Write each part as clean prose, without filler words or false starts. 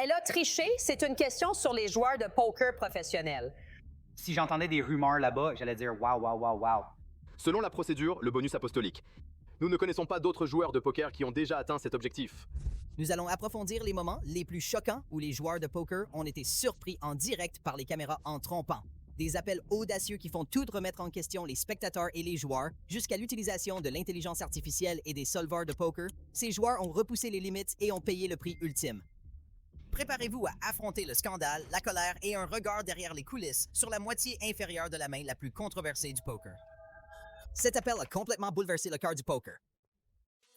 Elle a triché, c'est une question sur les joueurs de poker professionnels. Si j'entendais des rumeurs là-bas, j'allais dire waouh, waouh, waouh, waouh. Selon la procédure, le bonus apostolique. Nous ne connaissons pas d'autres joueurs de poker qui ont déjà atteint cet objectif. Nous allons approfondir les moments les plus choquants où les joueurs de poker ont été surpris en direct par les caméras en trompant. Des appels audacieux qui font tout remettre en question les spectateurs et les joueurs, jusqu'à l'utilisation de l'intelligence artificielle et des solveurs de poker, ces joueurs ont repoussé les limites et ont payé le prix ultime. Préparez-vous à affronter le scandale, la colère et un regard derrière les coulisses sur la moitié inférieure de la main la plus controversée du poker. Cet appel a complètement bouleversé le cœur du poker.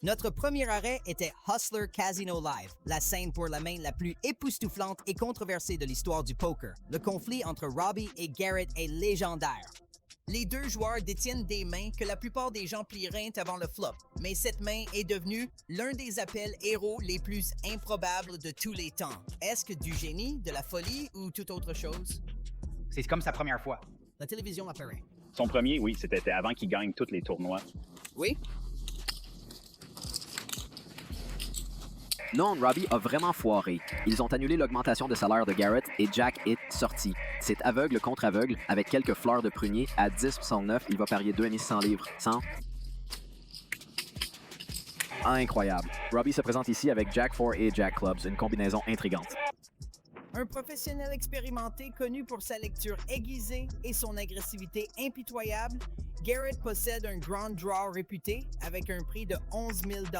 Notre premier arrêt était Hustler Casino Live, la scène pour la main la plus époustouflante et controversée de l'histoire du poker. Le conflit entre Robbie et Garrett est légendaire. Les deux joueurs détiennent des mains que la plupart des gens plieraient avant le flop, mais cette main est devenue l'un des appels héros les plus improbables de tous les temps. Est-ce que du génie, de la folie ou toute autre chose? C'est comme sa première fois. La télévision apparaît. Son premier, oui, c'était avant qu'il gagne tous les tournois. Oui? Non, Robbie a vraiment foiré. Ils ont annulé l'augmentation de salaire de Garrett et Jack est sorti. C'est aveugle contre aveugle, avec quelques fleurs de prunier. À 10,9, il va parier 2,5 livres. 100. Incroyable. Robbie se présente ici avec Jack 4 et Jack Clubs, une combinaison intrigante. Un professionnel expérimenté connu pour sa lecture aiguisée et son agressivité impitoyable, Garrett possède un grand draw réputé avec un prix de 11 000 $.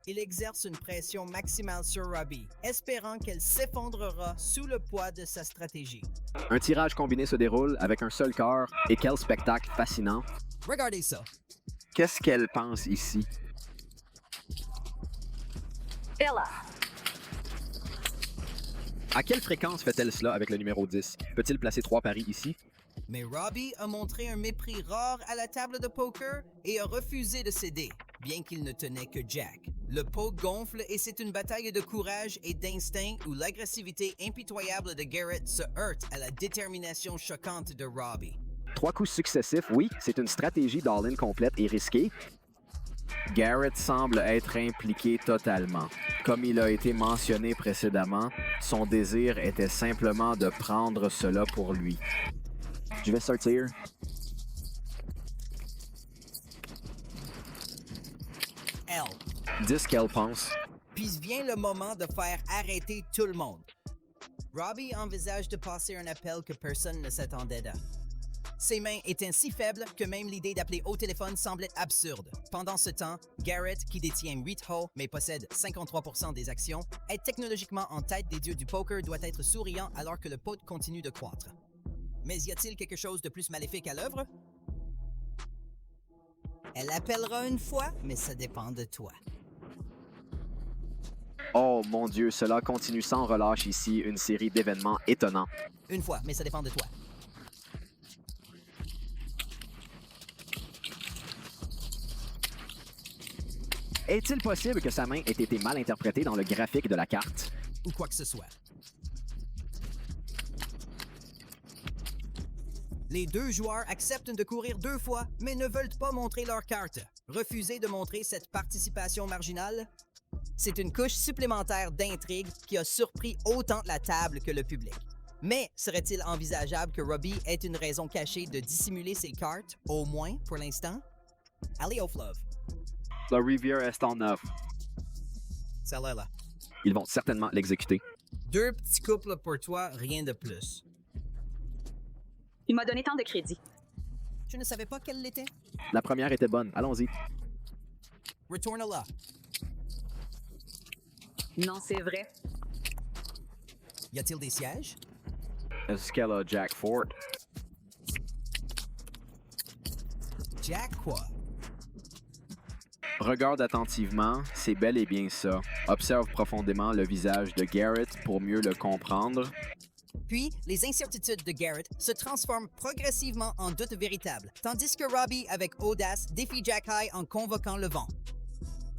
Il exerce une pression maximale sur Robbie, espérant qu'elle s'effondrera sous le poids de sa stratégie. Un tirage combiné se déroule avec un seul cœur et quel spectacle fascinant. Regardez ça. Qu'est-ce qu'elle pense ici? Ella. À quelle fréquence fait-elle cela avec le numéro 10? Peut-il placer 3 paris ici? Mais Robbie a montré un mépris rare à la table de poker et a refusé de céder, bien qu'il ne tenait que Jack. Le pot gonfle et c'est une bataille de courage et d'instinct où l'agressivité impitoyable de Garrett se heurte à la détermination choquante de Robbie. 3 coups successifs, oui, c'est une stratégie d'all-in complète et risquée. Garrett semble être impliqué totalement. Comme il a été mentionné précédemment, son désir était simplement de prendre cela pour lui. Je vais sortir. Elle. 10 qu'elle pense. Puis vient le moment de faire arrêter tout le monde. Robbie envisage de passer un appel que personne ne s'attendait à. Ses mains étaient si faibles que même l'idée d'appeler au téléphone semblait absurde. Pendant ce temps, Garrett, qui détient 8 holes mais possède 53% des actions, est technologiquement en tête des dieux du poker, doit être souriant alors que le pot continue de croître. Mais y a-t-il quelque chose de plus maléfique à l'œuvre? Elle appellera une fois, mais ça dépend de toi. Oh mon Dieu, cela continue sans relâche ici, une série d'événements étonnants. Une fois, mais ça dépend de toi. Est-il possible que sa main ait été mal interprétée dans le graphique de la carte? Ou quoi que ce soit. Les deux joueurs acceptent de courir 2 fois, mais ne veulent pas montrer leur carte. Refuser de montrer cette participation marginale? C'est une couche supplémentaire d'intrigue qui a surpris autant la table que le public. Mais serait-il envisageable que Robbie ait une raison cachée de dissimuler ses cartes, au moins pour l'instant? Allez au fleuve. La rivière est en neuf. Celle-là là. Ils vont certainement l'exécuter. 2 petits couples pour toi, rien de plus. Il m'a donné tant de crédit. Je ne savais pas quelle l'était. La première était bonne, allons-y. Retourne-la. Non, c'est vrai. Y a-t-il des sièges? Est-ce qu'elle a Jack Fort? Jack quoi? Regarde attentivement, c'est bel et bien ça. Observe profondément le visage de Garrett pour mieux le comprendre. Puis, les incertitudes de Garrett se transforment progressivement en doutes véritables, tandis que Robbie, avec audace, défie Jack High en convoquant le vent.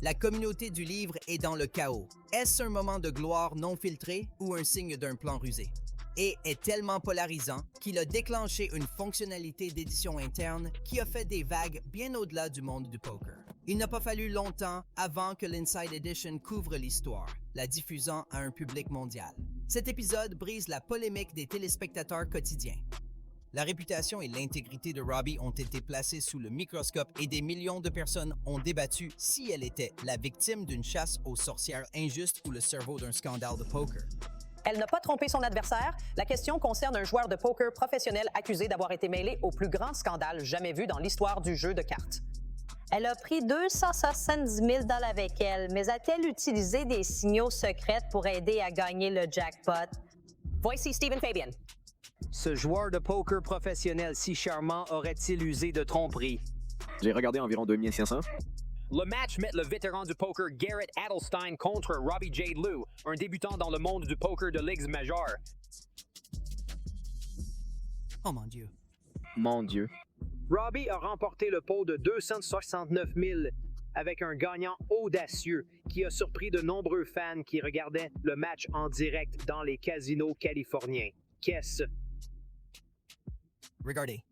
La communauté du livre est dans le chaos. Est-ce un moment de gloire non filtré ou un signe d'un plan rusé? Et est tellement polarisant qu'il a déclenché une fonctionnalité d'édition interne qui a fait des vagues bien au-delà du monde du poker. Il n'a pas fallu longtemps avant que l'Inside Edition couvre l'histoire, la diffusant à un public mondial. Cet épisode brise la polémique des téléspectateurs quotidiens. La réputation et l'intégrité de Robbie ont été placées sous le microscope et des millions de personnes ont débattu si elle était la victime d'une chasse aux sorcières injuste ou le cerveau d'un scandale de poker. Elle n'a pas trompé son adversaire. La question concerne un joueur de poker professionnel accusé d'avoir été mêlé au plus grand scandale jamais vu dans l'histoire du jeu de cartes. Elle a pris 270 000 $ avec elle, mais a-t-elle utilisé des signaux secrets pour aider à gagner le jackpot? Voici Stephen Fabian. Ce joueur de poker professionnel si charmant aurait-il usé de tromperie? J'ai regardé environ 2500. Le match met le vétéran du poker Garrett Adelstein contre Robbie J. Lou, un débutant dans le monde du poker de ligues majeures. Oh mon Dieu. Mon Dieu. Robbie a remporté le pot de 269 000 avec un gagnant audacieux qui a surpris de nombreux fans qui regardaient le match en direct dans les casinos californiens. Qu'est-ce? Regardez.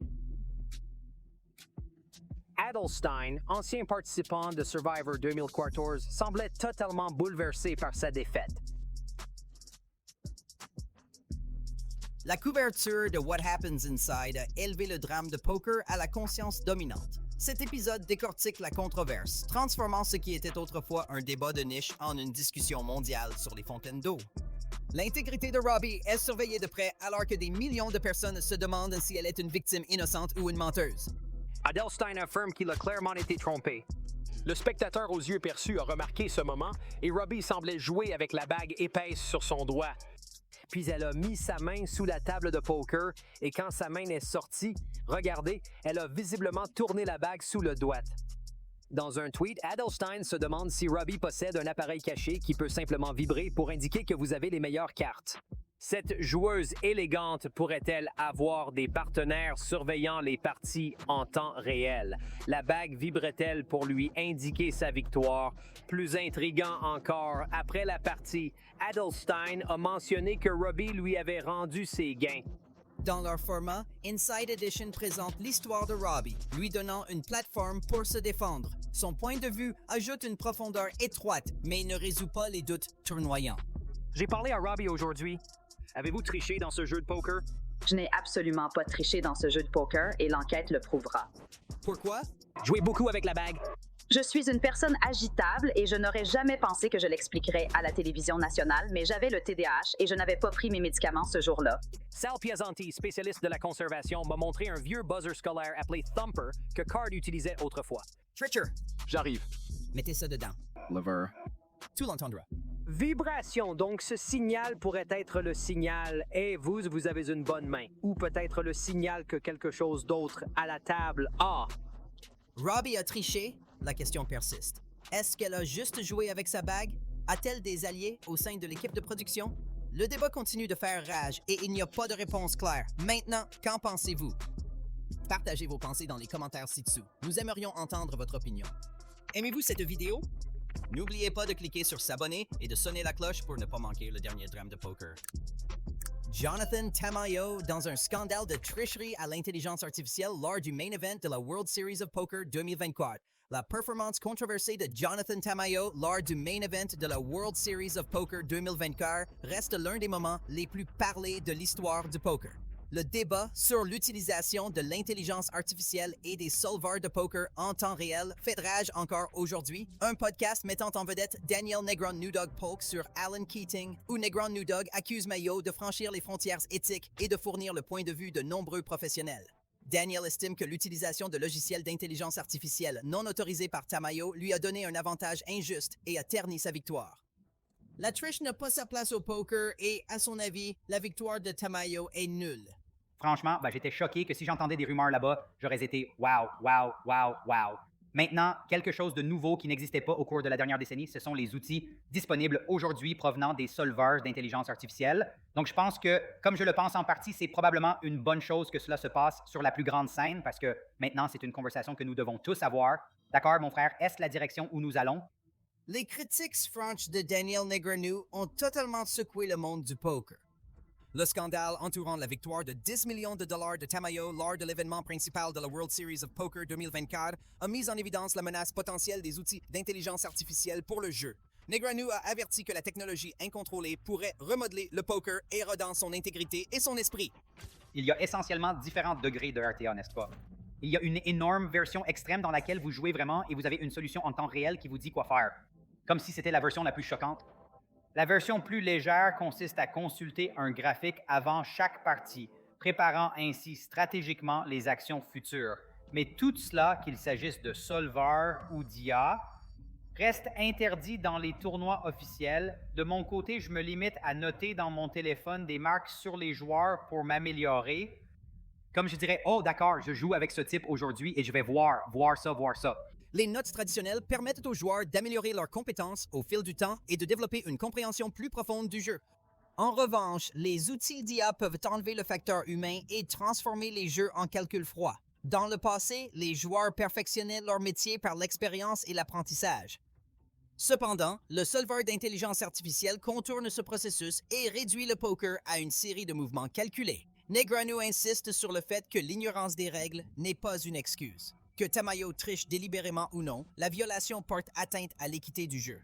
Adelstein, ancien participant de Survivor 2014, semblait totalement bouleversé par sa défaite. La couverture de What Happens Inside a élevé le drame de poker à la conscience dominante. Cet épisode décortique la controverse, transformant ce qui était autrefois un débat de niche en une discussion mondiale sur les fontaines d'eau. L'intégrité de Robbie est surveillée de près alors que des millions de personnes se demandent si elle est une victime innocente ou une menteuse. Adelstein affirme qu'il a clairement été trompé. Le spectateur aux yeux perçus a remarqué ce moment et Robbie semblait jouer avec la bague épaisse sur son doigt. Puis elle a mis sa main sous la table de poker et quand sa main est sortie, regardez, elle a visiblement tourné la bague sous le doigt. Dans un tweet, Adelstein se demande si Robbie possède un appareil caché qui peut simplement vibrer pour indiquer que vous avez les meilleures cartes. Cette joueuse élégante pourrait-elle avoir des partenaires surveillant les parties en temps réel? La bague vibrait-elle pour lui indiquer sa victoire? Plus intriguant encore, après la partie, Adelstein a mentionné que Robbie lui avait rendu ses gains. Dans leur format, Inside Edition présente l'histoire de Robbie, lui donnant une plateforme pour se défendre. Son point de vue ajoute une profondeur étroite, mais ne résout pas les doutes tournoyants. J'ai parlé à Robbie aujourd'hui. Avez-vous triché dans ce jeu de poker? Je n'ai absolument pas triché dans ce jeu de poker et l'enquête le prouvera. Pourquoi? Jouez beaucoup avec la bague. Je suis une personne agitable et je n'aurais jamais pensé que je l'expliquerais à la télévision nationale, mais j'avais le TDAH et je n'avais pas pris mes médicaments ce jour-là. Sal Piazzanti, spécialiste de la conservation, m'a montré un vieux buzzer scolaire appelé Thumper que Card utilisait autrefois. Treacher, J'arrive. mettez ça dedans. Lever. Tu l'entendras. Vibration, donc ce signal pourrait être le signal « Hey, vous avez une bonne main » ou peut-être le signal que quelque chose d'autre à la table a. Robbie a triché? La question persiste. Est-ce qu'elle a juste joué avec sa bague? A-t-elle des alliés au sein de l'équipe de production? Le débat continue de faire rage et il n'y a pas de réponse claire. Maintenant, qu'en pensez-vous? Partagez vos pensées dans les commentaires ci-dessous. Nous aimerions entendre votre opinion. Aimez-vous cette vidéo? N'oubliez pas de cliquer sur s'abonner et de sonner la cloche pour ne pas manquer le dernier drame de poker. Jonathan Tamayo dans un scandale de tricherie à l'intelligence artificielle lors du main event de la World Series of Poker 2024. La performance controversée de Jonathan Tamayo lors du main event de la World Series of Poker 2024 reste l'un des moments les plus parlés de l'histoire du poker. Le débat sur l'utilisation de l'intelligence artificielle et des solvers de poker en temps réel fait rage encore aujourd'hui. Un podcast mettant en vedette Daniel Negron New Dog Polk sur Alan Keating, où Negron New Dog accuse Mayo de franchir les frontières éthiques et de fournir le point de vue de nombreux professionnels. Daniel estime que l'utilisation de logiciels d'intelligence artificielle non autorisés par Tamayo lui a donné un avantage injuste et a terni sa victoire. La triche n'a pas sa place au poker et, à son avis, la victoire de Tamayo est nulle. Franchement, j'étais choqué que si j'entendais des rumeurs là-bas, j'aurais été wow, wow, wow, wow. Maintenant, quelque chose de nouveau qui n'existait pas au cours de la dernière décennie, ce sont les outils disponibles aujourd'hui provenant des solvers d'intelligence artificielle. Donc, je pense que, comme je le pense en partie, c'est probablement une bonne chose que cela se passe sur la plus grande scène parce que maintenant, c'est une conversation que nous devons tous avoir. D'accord, mon frère, est-ce la direction où nous allons? Les critiques franches de Daniel Negreanu ont totalement secoué le monde du poker. Le scandale entourant la victoire de 10 millions de dollars de Tamayo lors de l'événement principal de la World Series of Poker 2024 a mis en évidence la menace potentielle des outils d'intelligence artificielle pour le jeu. Negreanu a averti que la technologie incontrôlée pourrait remodeler le poker, érodant son intégrité et son esprit. Il y a essentiellement différents degrés de RTA, n'est-ce pas? Il y a une énorme version extrême dans laquelle vous jouez vraiment et vous avez une solution en temps réel qui vous dit quoi faire, comme si c'était la version la plus choquante. La version plus légère consiste à consulter un graphique avant chaque partie, préparant ainsi stratégiquement les actions futures. Mais tout cela, qu'il s'agisse de solver ou d'IA, reste interdit dans les tournois officiels. De mon côté, je me limite à noter dans mon téléphone des marques sur les joueurs pour m'améliorer. Comme je dirais, oh d'accord, je joue avec ce type aujourd'hui et je vais voir ça. Les notes traditionnelles permettent aux joueurs d'améliorer leurs compétences au fil du temps et de développer une compréhension plus profonde du jeu. En revanche, les outils d'IA peuvent enlever le facteur humain et transformer les jeux en calcul froid. Dans le passé, les joueurs perfectionnaient leur métier par l'expérience et l'apprentissage. Cependant, le solver d'intelligence artificielle contourne ce processus et réduit le poker à une série de mouvements calculés. Negreanu insiste sur le fait que l'ignorance des règles n'est pas une excuse. Que Tamayo triche délibérément ou non, la violation porte atteinte à l'équité du jeu.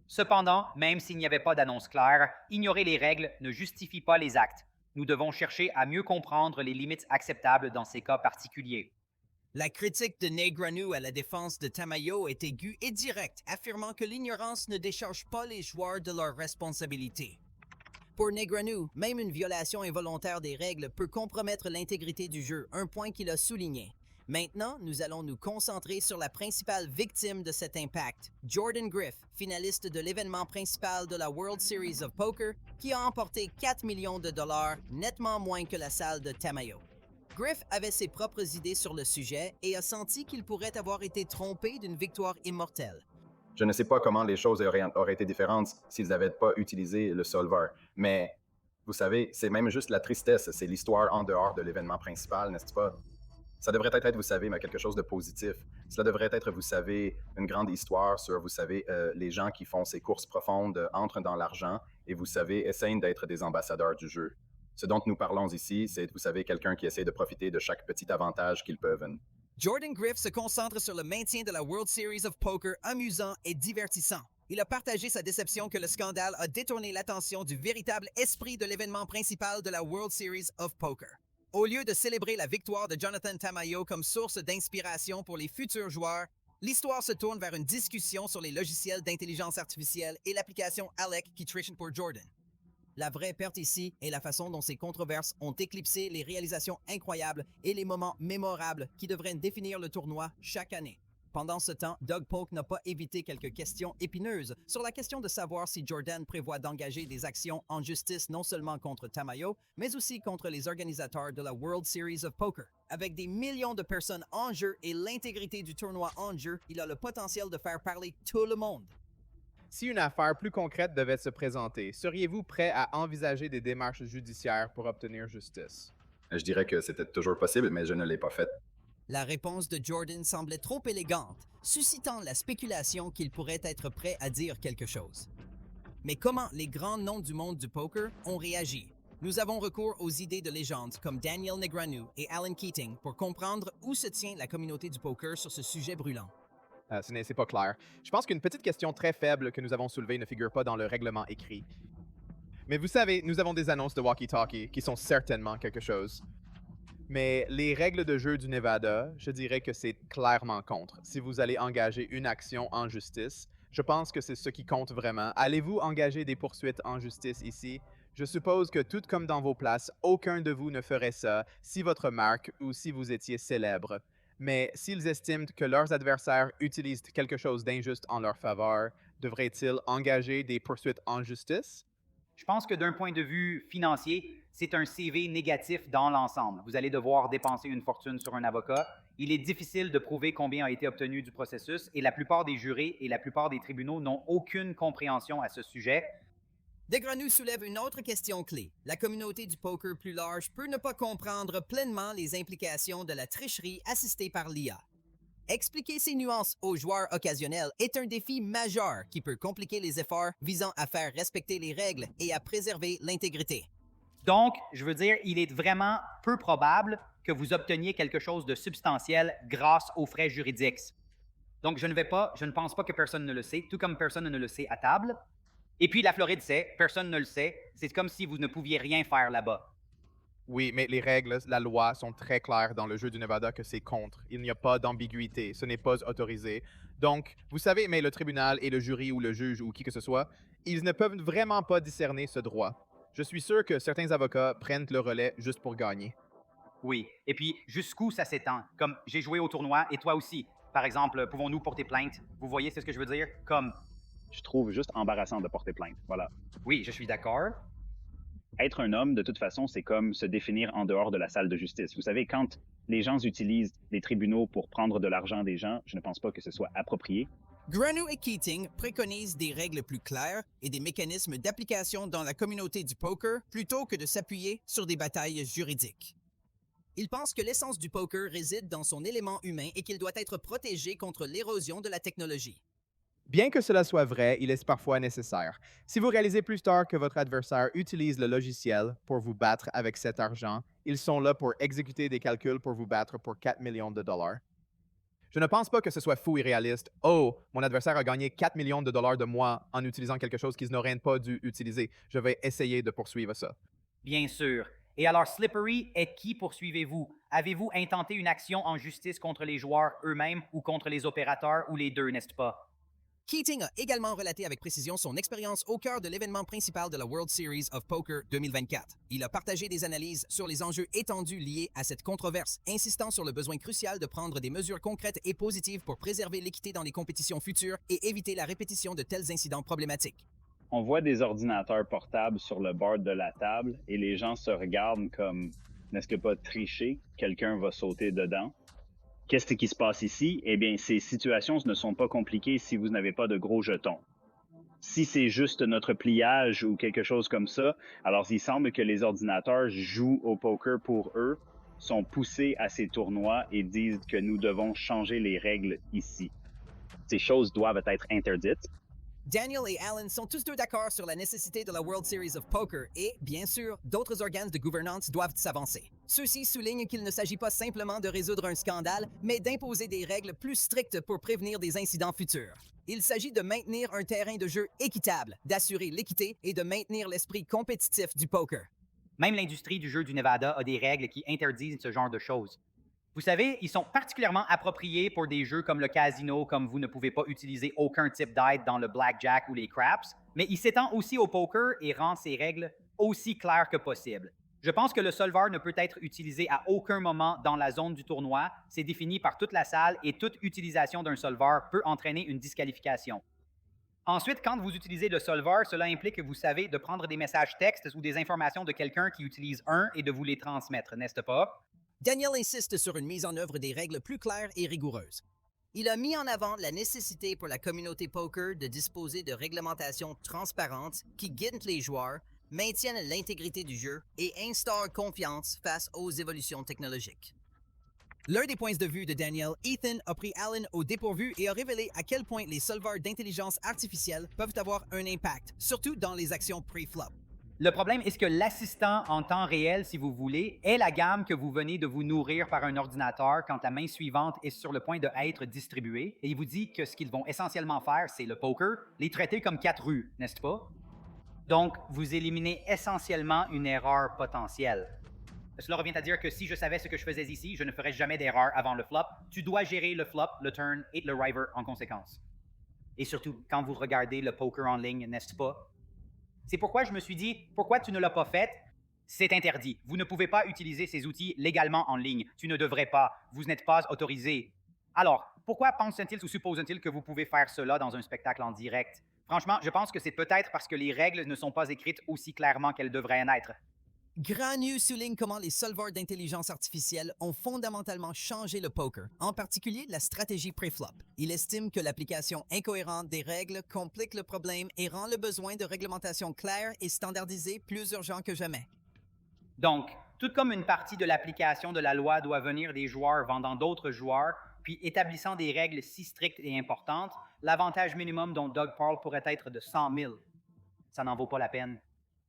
Cependant, même s'il n'y avait pas d'annonce claire, ignorer les règles ne justifie pas les actes. Nous devons chercher à mieux comprendre les limites acceptables dans ces cas particuliers. La critique de Negreanu à la défense de Tamayo est aiguë et directe, affirmant que l'ignorance ne décharge pas les joueurs de leurs responsabilités. Pour Negreanu, même une violation involontaire des règles peut compromettre l'intégrité du jeu, un point qu'il a souligné. Maintenant, nous allons nous concentrer sur la principale victime de cet impact, Jordan Griff, finaliste de l'événement principal de la World Series of Poker, qui a emporté 4 millions de dollars, nettement moins que la salle de Tamayo. Griff avait ses propres idées sur le sujet et a senti qu'il pourrait avoir été trompé d'une victoire immortelle. Je ne sais pas comment les choses auraient été différentes s'ils n'avaient pas utilisé le solver, mais vous savez, c'est même juste la tristesse, c'est l'histoire en dehors de l'événement principal, n'est-ce pas? Ça devrait être, vous savez, mais quelque chose de positif. Cela devrait être, vous savez, une grande histoire sur, vous savez, les gens qui font ces courses profondes entrent dans l'argent et, vous savez, essayent d'être des ambassadeurs du jeu. Ce dont nous parlons ici, c'est, vous savez, quelqu'un qui essaie de profiter de chaque petit avantage qu'ils peuvent. Jordan Griff se concentre sur le maintien de la World Series of Poker amusant et divertissant. Il a partagé sa déception que le scandale a détourné l'attention du véritable esprit de l'événement principal de la World Series of Poker. Au lieu de célébrer la victoire de Jonathan Tamayo comme source d'inspiration pour les futurs joueurs, l'histoire se tourne vers une discussion sur les logiciels d'intelligence artificielle et l'application Alec qui triche pour Jordan. La vraie perte ici est la façon dont ces controverses ont éclipsé les réalisations incroyables et les moments mémorables qui devraient définir le tournoi chaque année. Pendant ce temps, Doug Polk n'a pas évité quelques questions épineuses sur la question de savoir si Jordan prévoit d'engager des actions en justice non seulement contre Tamayo, mais aussi contre les organisateurs de la World Series of Poker. Avec des millions de personnes en jeu et l'intégrité du tournoi en jeu, il a le potentiel de faire parler tout le monde. Si une affaire plus concrète devait se présenter, seriez-vous prêt à envisager des démarches judiciaires pour obtenir justice? Je dirais que c'était toujours possible, mais je ne l'ai pas fait. La réponse de Jordan semblait trop élégante, suscitant la spéculation qu'il pourrait être prêt à dire quelque chose. Mais comment les grands noms du monde du poker ont réagi? Nous avons recours aux idées de légendes comme Daniel Negreanu et Alan Keating pour comprendre où se tient la communauté du poker sur ce sujet brûlant. C'est pas clair. Je pense qu'une petite question très faible que nous avons soulevée ne figure pas dans le règlement écrit. Mais vous savez, nous avons des annonces de walkie-talkie qui sont certainement quelque chose. Mais les règles de jeu du Nevada, je dirais que c'est clairement contre. Si vous allez engager une action en justice, je pense que c'est ce qui compte vraiment. Allez-vous engager des poursuites en justice ici? Je suppose que tout comme dans vos places, aucun de vous ne ferait ça si votre marque ou si vous étiez célèbre. Mais s'ils estiment que leurs adversaires utilisent quelque chose d'injuste en leur faveur, devraient-ils engager des poursuites en justice? Je pense que d'un point de vue financier, c'est un CV négatif dans l'ensemble. Vous allez devoir dépenser une fortune sur un avocat. Il est difficile de prouver combien a été obtenu du processus et la plupart des jurés et la plupart des tribunaux n'ont aucune compréhension à ce sujet. Negreanu soulève une autre question clé. La communauté du poker plus large peut ne pas comprendre pleinement les implications de la tricherie assistée par l'IA. Expliquer ces nuances aux joueurs occasionnels est un défi majeur qui peut compliquer les efforts visant à faire respecter les règles et à préserver l'intégrité. Donc, je veux dire, il est vraiment peu probable que vous obteniez quelque chose de substantiel grâce aux frais juridiques. Donc, je ne pense pas que personne ne le sait, tout comme personne ne le sait à table. Et puis, la Floride sait, personne ne le sait. C'est comme si vous ne pouviez rien faire là-bas. Oui, mais les règles, la loi sont très claires dans le jeu du Nevada que c'est contre. Il n'y a pas d'ambiguïté. Ce n'est pas autorisé. Donc, vous savez, mais le tribunal et le jury ou le juge ou qui que ce soit, ils ne peuvent vraiment pas discerner ce droit. Je suis sûr que certains avocats prennent le relais juste pour gagner. Oui. Et puis, jusqu'où ça s'étend? Comme j'ai joué au tournoi et toi aussi. Par exemple, pouvons-nous porter plainte? Vous voyez ce que je veux dire? Comme... Je trouve juste embarrassant de porter plainte. Voilà. Oui, je suis d'accord. Être un homme, de toute façon, c'est comme se définir en dehors de la salle de justice. Vous savez, quand les gens utilisent les tribunaux pour prendre de l'argent des gens, je ne pense pas que ce soit approprié. Granu et Keating préconisent des règles plus claires et des mécanismes d'application dans la communauté du poker plutôt que de s'appuyer sur des batailles juridiques. Ils pensent que l'essence du poker réside dans son élément humain et qu'il doit être protégé contre l'érosion de la technologie. Bien que cela soit vrai, il est parfois nécessaire. Si vous réalisez plus tard que votre adversaire utilise le logiciel pour vous battre avec cet argent, ils sont là pour exécuter des calculs pour vous battre pour 4 millions de dollars. Je ne pense pas que ce soit fou et réaliste. Oh, mon adversaire a gagné 4 millions de dollars de moi en utilisant quelque chose qu'ils n'auraient pas dû utiliser. Je vais essayer de poursuivre ça. Bien sûr. Et alors, Slippery, et qui poursuivez-vous? Avez-vous intenté une action en justice contre les joueurs eux-mêmes ou contre les opérateurs ou les deux, n'est-ce pas? Keating a également relaté avec précision son expérience au cœur de l'événement principal de la World Series of Poker 2024. Il a partagé des analyses sur les enjeux étendus liés à cette controverse, insistant sur le besoin crucial de prendre des mesures concrètes et positives pour préserver l'équité dans les compétitions futures et éviter la répétition de tels incidents problématiques. On voit des ordinateurs portables sur le bord de la table et les gens se regardent comme « n'est-ce que pas tricher? Quelqu'un va sauter dedans. » Qu'est-ce qui se passe ici? Eh bien, ces situations ne sont pas compliquées si vous n'avez pas de gros jetons. Si c'est juste notre pliage ou quelque chose comme ça, alors il semble que les ordinateurs jouent au poker pour eux, sont poussés à ces tournois et disent que nous devons changer les règles ici. Ces choses doivent être interdites. Daniel et Alan sont tous deux d'accord sur la nécessité de la World Series of Poker et, bien sûr, d'autres organes de gouvernance doivent s'avancer. Ceux-ci soulignent qu'il ne s'agit pas simplement de résoudre un scandale, mais d'imposer des règles plus strictes pour prévenir des incidents futurs. Il s'agit de maintenir un terrain de jeu équitable, d'assurer l'équité et de maintenir l'esprit compétitif du poker. Même l'industrie du jeu du Nevada a des règles qui interdisent ce genre de choses. Vous savez, ils sont particulièrement appropriés pour des jeux comme le casino, comme vous ne pouvez pas utiliser aucun type d'aide dans le blackjack ou les craps, mais il s'étend aussi au poker et rend ces règles aussi claires que possible. Je pense que le solver ne peut être utilisé à aucun moment dans la zone du tournoi. C'est défini par toute la salle et toute utilisation d'un solver peut entraîner une disqualification. Ensuite, quand vous utilisez le solver, cela implique que vous savez de prendre des messages textes ou des informations de quelqu'un qui utilise un et de vous les transmettre, n'est-ce pas? Daniel insiste sur une mise en œuvre des règles plus claires et rigoureuses. Il a mis en avant la nécessité pour la communauté poker de disposer de réglementations transparentes qui guident les joueurs, maintiennent l'intégrité du jeu et instaurent confiance face aux évolutions technologiques. L'un des points de vue de Daniel, Ethan, a pris Alan au dépourvu et a révélé à quel point les solvers d'intelligence artificielle peuvent avoir un impact, surtout dans les actions pre-flop. Le problème est que l'assistant en temps réel, si vous voulez, est la gamme que vous venez de vous nourrir par un ordinateur quand la main suivante est sur le point d'être distribuée. Et il vous dit que ce qu'ils vont essentiellement faire, c'est le poker, les traiter comme 4 rues, n'est-ce pas? Donc, vous éliminez essentiellement une erreur potentielle. Cela revient à dire que si je savais ce que je faisais ici, je ne ferais jamais d'erreur avant le flop. Tu dois gérer le flop, le turn et le river en conséquence. Et surtout, quand vous regardez le poker en ligne, n'est-ce pas? C'est pourquoi je me suis dit, pourquoi tu ne l'as pas fait? C'est interdit. Vous ne pouvez pas utiliser ces outils légalement en ligne. Tu ne devrais pas. Vous n'êtes pas autorisé. Alors, pourquoi pensent-ils ou supposent-ils que vous pouvez faire cela dans un spectacle en direct? Franchement, je pense que c'est peut-être parce que les règles ne sont pas écrites aussi clairement qu'elles devraient en être. Granu souligne comment les solvers d'intelligence artificielle ont fondamentalement changé le poker, en particulier la stratégie pré-flop. Il estime que l'application incohérente des règles complique le problème et rend le besoin de réglementation claire et standardisée plus urgent que jamais. Donc, tout comme une partie de l'application de la loi doit venir des joueurs vendant d'autres joueurs, puis établissant des règles si strictes et importantes, l'avantage minimum dont Doug parle pourrait être de 100 000. Ça n'en vaut pas la peine.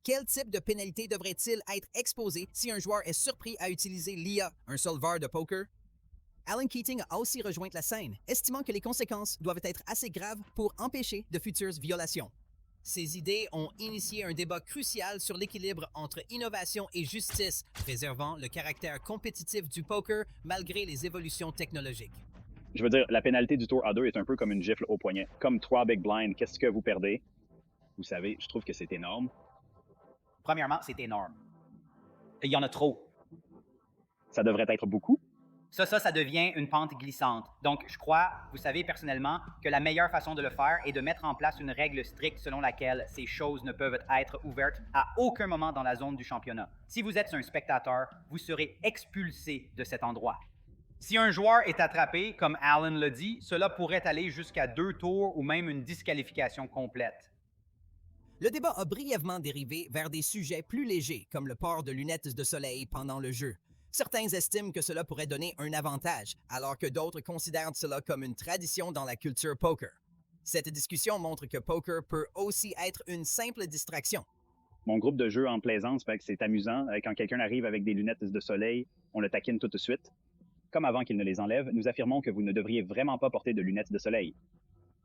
Quel type de pénalité devrait-il être exposé si un joueur est surpris à utiliser l'IA, un solver de poker? Alan Keating a aussi rejoint la scène, estimant que les conséquences doivent être assez graves pour empêcher de futures violations. Ces idées ont initié un débat crucial sur l'équilibre entre innovation et justice, préservant le caractère compétitif du poker malgré les évolutions technologiques. Je veux dire, la pénalité du tour A2 est un peu comme une gifle au poignet. Comme 3 big blinds, qu'est-ce que vous perdez? Vous savez, je trouve que c'est énorme. Premièrement, c'est énorme. Il y en a trop. Ça devrait être beaucoup. Ça devient une pente glissante. Donc, je crois, vous savez personnellement, que la meilleure façon de le faire est de mettre en place une règle stricte selon laquelle ces choses ne peuvent être ouvertes à aucun moment dans la zone du championnat. Si vous êtes un spectateur, vous serez expulsé de cet endroit. Si un joueur est attrapé, comme Alan l'a dit, cela pourrait aller jusqu'à 2 tours ou même une disqualification complète. Le débat a brièvement dérivé vers des sujets plus légers, comme le port de lunettes de soleil pendant le jeu. Certains estiment que cela pourrait donner un avantage, alors que d'autres considèrent cela comme une tradition dans la culture poker. Cette discussion montre que poker peut aussi être une simple distraction. Mon groupe de jeu en plaisance fait que c'est amusant. Quand quelqu'un arrive avec des lunettes de soleil, on le taquine tout de suite. Comme avant qu'il ne les enlève, nous affirmons que vous ne devriez vraiment pas porter de lunettes de soleil.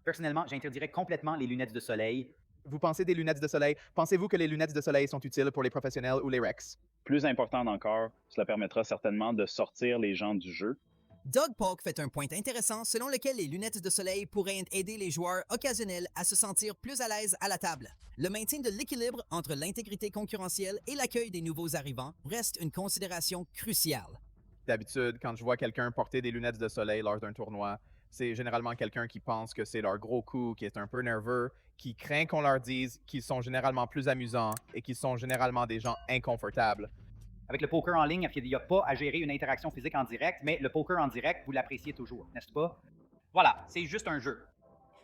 Personnellement, j'interdirais complètement les lunettes de soleil. Vous pensez des lunettes de soleil? Pensez-vous que les lunettes de soleil sont utiles pour les professionnels ou les Rex? Plus important encore, cela permettra certainement de sortir les gens du jeu. Doug Polk fait un point intéressant selon lequel les lunettes de soleil pourraient aider les joueurs occasionnels à se sentir plus à l'aise à la table. Le maintien de l'équilibre entre l'intégrité concurrentielle et l'accueil des nouveaux arrivants reste une considération cruciale. D'habitude, quand je vois quelqu'un porter des lunettes de soleil lors d'un tournoi, c'est généralement quelqu'un qui pense que c'est leur gros coup, qui est un peu nerveux, qui craint qu'on leur dise qu'ils sont généralement plus amusants et qu'ils sont généralement des gens inconfortables. Avec le poker en ligne, il n'y a pas à gérer une interaction physique en direct, mais le poker en direct, vous l'appréciez toujours, n'est-ce pas? Voilà, c'est juste un jeu.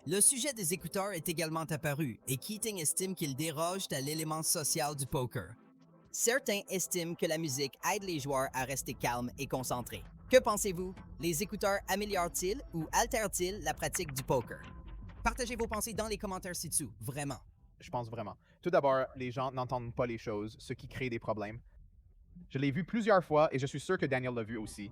Le sujet des écouteurs est également apparu et Keating estime qu'ils dérogent à l'élément social du poker. Certains estiment que la musique aide les joueurs à rester calmes et concentrés. Que pensez-vous? Les écouteurs améliorent-ils ou altèrent-ils la pratique du poker? Partagez vos pensées dans les commentaires ci-dessous, vraiment. Je pense vraiment. Tout d'abord, les gens n'entendent pas les choses, ce qui crée des problèmes. Je l'ai vu plusieurs fois et je suis sûr que Daniel l'a vu aussi.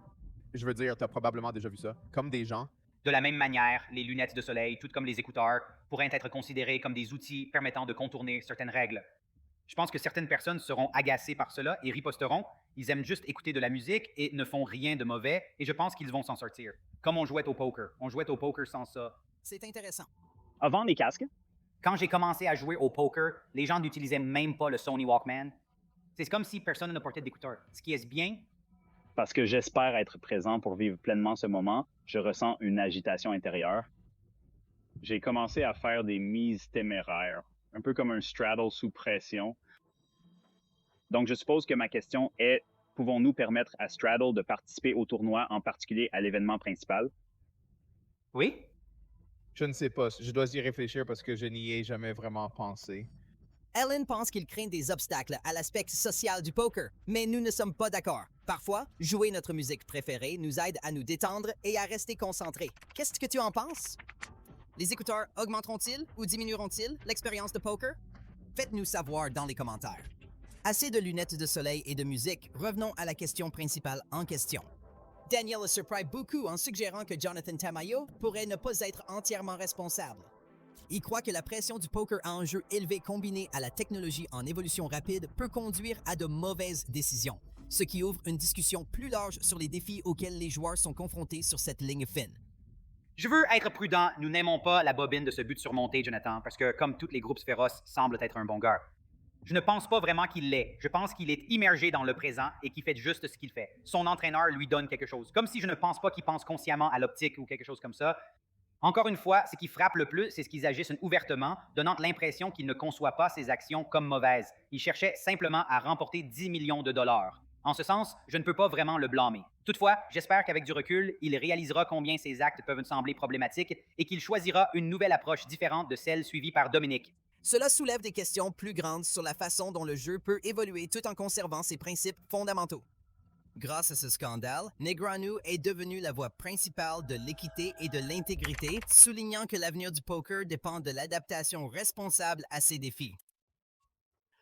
Je veux dire, t'as probablement déjà vu ça. Comme des gens. De la même manière, les lunettes de soleil, tout comme les écouteurs, pourraient être considérés comme des outils permettant de contourner certaines règles. Je pense que certaines personnes seront agacées par cela et riposteront. Ils aiment juste écouter de la musique et ne font rien de mauvais, et je pense qu'ils vont s'en sortir. Comme on jouait au poker. On jouait au poker sans ça. C'est intéressant. Avant les casques? Quand j'ai commencé à jouer au poker, les gens n'utilisaient même pas le Sony Walkman. C'est comme si personne ne portait d'écouteurs. Ce qui est bien. Parce que j'espère être présent pour vivre pleinement ce moment, je ressens une agitation intérieure. J'ai commencé à faire des mises téméraires, un peu comme un straddle sous pression. Donc je suppose que ma question est, pouvons-nous permettre à Straddle de participer au tournoi, en particulier à l'événement principal? Oui? Je ne sais pas. Je dois y réfléchir parce que je n'y ai jamais vraiment pensé. Ellen pense qu'il craint des obstacles à l'aspect social du poker, mais nous ne sommes pas d'accord. Parfois, jouer notre musique préférée nous aide à nous détendre et à rester concentrés. Qu'est-ce que tu en penses? Les écouteurs augmenteront-ils ou diminueront-ils l'expérience de poker? Faites-nous savoir dans les commentaires. Assez de lunettes de soleil et de musique, revenons à la question principale en question. Daniel a surpris beaucoup en suggérant que Jonathan Tamayo pourrait ne pas être entièrement responsable. Il croit que la pression du poker à enjeu élevé combinée à la technologie en évolution rapide peut conduire à de mauvaises décisions, ce qui ouvre une discussion plus large sur les défis auxquels les joueurs sont confrontés sur cette ligne fine. Je veux être prudent, nous n'aimons pas la bobine de ce but surmonté, Jonathan, parce que comme tous les groupes féroces, semble être un bon gars. Je ne pense pas vraiment qu'il l'est. Je pense qu'il est immergé dans le présent et qu'il fait juste ce qu'il fait. Son entraîneur lui donne quelque chose. Comme si je ne pense pas qu'il pense consciemment à l'optique ou quelque chose comme ça. Encore une fois, ce qui frappe le plus, c'est ce qu'ils agissent ouvertement, donnant l'impression qu'ils ne conçoivent pas ces actions comme mauvaises. Ils cherchaient simplement à remporter 10 millions de dollars. En ce sens, je ne peux pas vraiment le blâmer. Toutefois, j'espère qu'avec du recul, il réalisera combien ces actes peuvent sembler problématiques et qu'il choisira une nouvelle approche différente de celle suivie par Dominic. Cela soulève des questions plus grandes sur la façon dont le jeu peut évoluer tout en conservant ses principes fondamentaux. Grâce à ce scandale, Negreanu est devenu la voix principale de l'équité et de l'intégrité, soulignant que l'avenir du poker dépend de l'adaptation responsable à ces défis.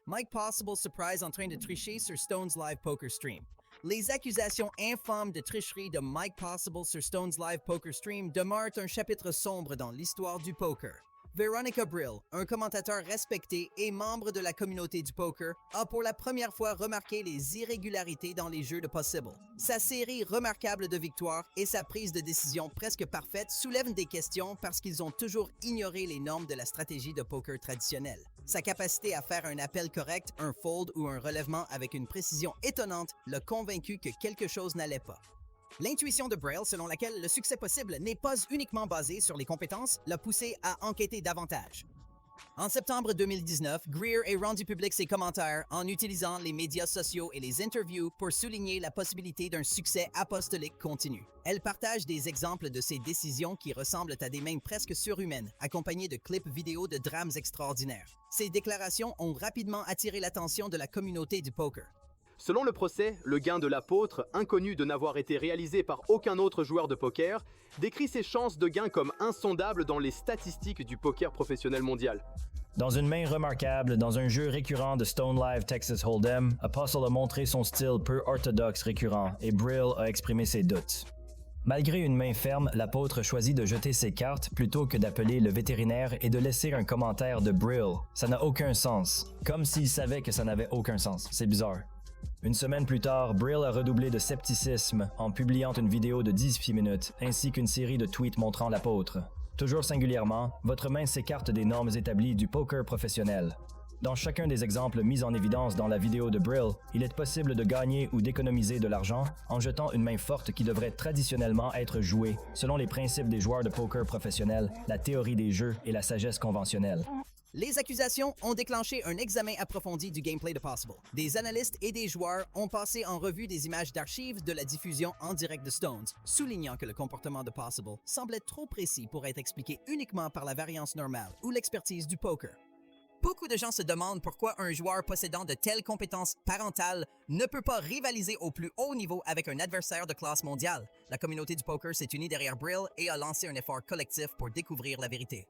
Mike Possible surprise en train de tricher sur Stone's live poker stream. Les accusations infâmes de tricherie de Mike Possible sur Stone's Live Poker Stream demeurent un chapitre sombre dans l'histoire du poker. Veronica Brill, un commentateur respecté et membre de la communauté du poker, a pour la première fois remarqué les irrégularités dans les jeux de Possible. Sa série remarquable de victoires et sa prise de décision presque parfaite soulèvent des questions parce qu'ils ont toujours ignoré les normes de la stratégie de poker traditionnelle. Sa capacité à faire un appel correct, un fold ou un relèvement avec une précision étonnante l'a convaincu que quelque chose n'allait pas. L'intuition de Brill, selon laquelle le succès possible n'est pas uniquement basé sur les compétences, l'a poussé à enquêter davantage. En septembre 2019, Greer a rendu public ses commentaires en utilisant les médias sociaux et les interviews pour souligner la possibilité d'un succès apostolique continu. Elle partage des exemples de ses décisions qui ressemblent à des mains presque surhumaines, accompagnées de clips vidéo de drames extraordinaires. Ces déclarations ont rapidement attiré l'attention de la communauté du poker. Selon le procès, le gain de l'apôtre, inconnu de n'avoir été réalisé par aucun autre joueur de poker, décrit ses chances de gain comme insondables dans les statistiques du poker professionnel mondial. Dans une main remarquable, dans un jeu récurrent de Stone Live Texas Hold'em, Apostle a montré son style peu orthodoxe récurrent et Brill a exprimé ses doutes. Malgré une main ferme, l'apôtre choisit de jeter ses cartes plutôt que d'appeler le vétérinaire et de laisser un commentaire de Brill. Ça n'a aucun sens. Comme s'il savait que ça n'avait aucun sens. C'est bizarre. Une semaine plus tard, Brill a redoublé de scepticisme en publiant une vidéo de 18 minutes ainsi qu'une série de tweets montrant l'apôtre. Toujours singulièrement, votre main s'écarte des normes établies du poker professionnel. Dans chacun des exemples mis en évidence dans la vidéo de Brill, il est possible de gagner ou d'économiser de l'argent en jetant une main forte qui devrait traditionnellement être jouée selon les principes des joueurs de poker professionnels, la théorie des jeux et la sagesse conventionnelle. Les accusations ont déclenché un examen approfondi du gameplay de Possible. Des analystes et des joueurs ont passé en revue des images d'archives de la diffusion en direct de Stones, soulignant que le comportement de Possible semblait trop précis pour être expliqué uniquement par la variance normale ou l'expertise du poker. Beaucoup de gens se demandent pourquoi un joueur possédant de telles compétences parentales ne peut pas rivaliser au plus haut niveau avec un adversaire de classe mondiale. La communauté du poker s'est unie derrière Brill et a lancé un effort collectif pour découvrir la vérité.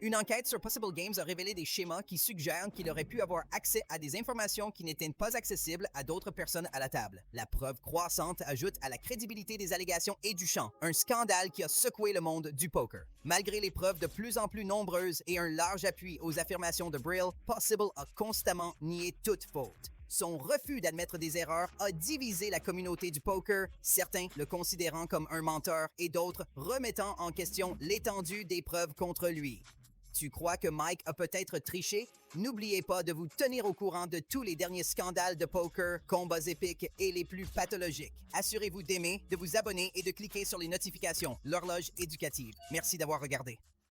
Une enquête sur Possible Games a révélé des schémas qui suggèrent qu'il aurait pu avoir accès à des informations qui n'étaient pas accessibles à d'autres personnes à la table. La preuve croissante ajoute à la crédibilité des allégations et du champ, un scandale qui a secoué le monde du poker. Malgré les preuves de plus en plus nombreuses et un large appui aux affirmations de Brill, Possible a constamment nié toute faute. Son refus d'admettre des erreurs a divisé la communauté du poker, certains le considérant comme un menteur et d'autres remettant en question l'étendue des preuves contre lui. Tu crois que Mike a peut-être triché? N'oubliez pas de vous tenir au courant de tous les derniers scandales de poker, combats épiques et les plus pathologiques. Assurez-vous d'aimer, de vous abonner et de cliquer sur les notifications. L'horloge éducative. Merci d'avoir regardé.